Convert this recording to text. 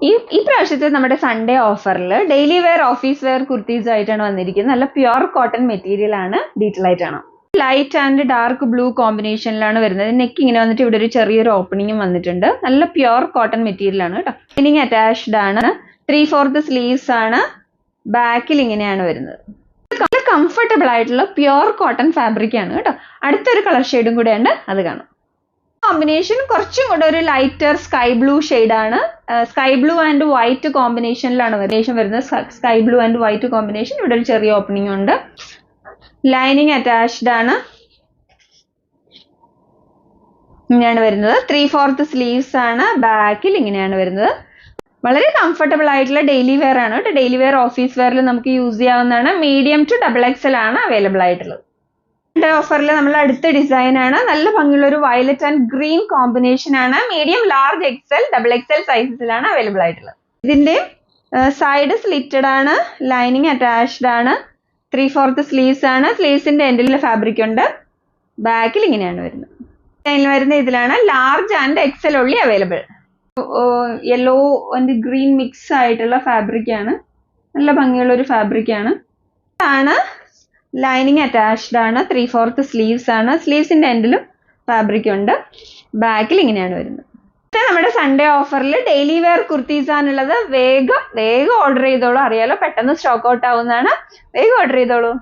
ഈ പ്രാവശ്യത്തെ നമ്മുടെ സൺഡേ ഓഫറിൽ daily wear office wear kurtis ആയിട്ടാണ് വന്നിരിക്കുന്നത്. നല്ല പ്യുർ കോട്ടൺ മെറ്റീരിയൽ ആണ്. ഡീറ്റെയിൽ ആയിട്ടാണ്. ലൈറ്റ് ആൻഡ് ഡാർക്ക് ബ്ലൂ കോമ്പിനേഷനിലാണ് വരുന്നത്. നെക്ക് ഇങ്ങനെ വന്നിട്ട് ഇവിടെ ഒരു ചെറിയൊരു ഓപ്പണിങ്ങും വന്നിട്ടുണ്ട്. നല്ല പ്യുർ കോട്ടൺ മെറ്റീരിയൽ ആണ് കേട്ടോ. ലൈനിങ് അറ്റാച്ച്ഡ് ആണ്. 3/4 സ്ലീവ്സ് ആണ്. ബാക്കിൽ ഇങ്ങനെയാണ് വരുന്നത്. നല്ല കംഫർട്ടബിൾ ആയിട്ടുള്ള പ്യുർ കോട്ടൺ ഫാബ്രിക് ആണ് കേട്ടോ. അടുത്തൊരു കളർ ഷെയ്ഡും കൂടെ ഉണ്ട്, അത് കാണാം. കോമ്പിനേഷൻ കുറച്ചും കൂടെ ഒരു ലൈറ്റർ സ്കൈ ബ്ലൂ ആണ്. സ്കൈ ബ്ലൂ ആൻഡ് വൈറ്റ് കോമ്പിനേഷനിലാണ് വരുന്നത്. Sky blue and white combination. ഇവിടെ ഒരു ചെറിയ ഓപ്പണിംഗ് ഉണ്ട്. ലൈനിങ് അറ്റാച്ച്ഡ് ആണ്. ഇങ്ങനെയാണ് വരുന്നത്. 3/4 സ്ലീവ്സ് ആണ്. ബാക്കിൽ ഇങ്ങനെയാണ് വരുന്നത്. വളരെ കംഫർട്ടബിൾ ആയിട്ടുള്ള ഡെയിലി വെയർ ആണ് കേട്ടോ. ഡെയിലി വെയർ ഓഫീസ് വെയറിൽ നമുക്ക് യൂസ് ചെയ്യാവുന്നതാണ്. മീഡിയം ടു XXL ആണ് അവൈലബിൾ ആയിട്ടുള്ളത്. ഓഫറിൽ നമ്മൾ അടുത്ത ഡിസൈൻ ആണ്. നല്ല ഭംഗിയുള്ള ഒരു വയലറ്റ് ആൻഡ് ഗ്രീൻ കോമ്പിനേഷൻ ആണ്. മീഡിയം, ലാർജ്, XL, XXL സൈസസിലാണ് അവൈലബിൾ ആയിട്ടുള്ളത്. ഇതിന്റെ സൈഡ് സ്ലിറ്റഡ് ആണ്. ലൈനിങ് അറ്റാച്ച്ഡ് ആണ്. 3/4 സ്ലീവ്സ് ആണ്. സ്ലീവ്സിന്റെ എൻഡിൽ ഫാബ്രിക് ഉണ്ട്. ബാക്കിൽ ഇങ്ങനെയാണ് വരുന്നത്. വരുന്ന ഇതിലാണ് ലാർജ് ആൻഡ് XL ഉള്ളി available. Yellow and green mix ആയിട്ടുള്ള ഫാബ്രിക് ആണ്. നല്ല ഭംഗിയുള്ള ഒരു ഫാബ്രിക് ആണ്. ലൈനിങ് അറ്റാച്ച്ഡ് ആണ്. 3/4 സ്ലീവ്സ് ആണ്. സ്ലീവ്സിന്റെ എൻഡിലും ഫാബ്രിക് ഉണ്ട്. ബാക്കിൽ ഇങ്ങനെയാണ് വരുന്നത്. നമ്മുടെ സൺഡേ ഓഫറിൽ ഡെയിലി വെയർ കുർത്തീസ് ആണുള്ളത്. വേഗം ഓർഡർ ചെയ്തോളൂ. അറിയാലോ, പെട്ടെന്ന് സ്റ്റോക്ക് ഔട്ട് ആവുന്നതാണ്. വേഗം ഓർഡർ ചെയ്തോളൂ.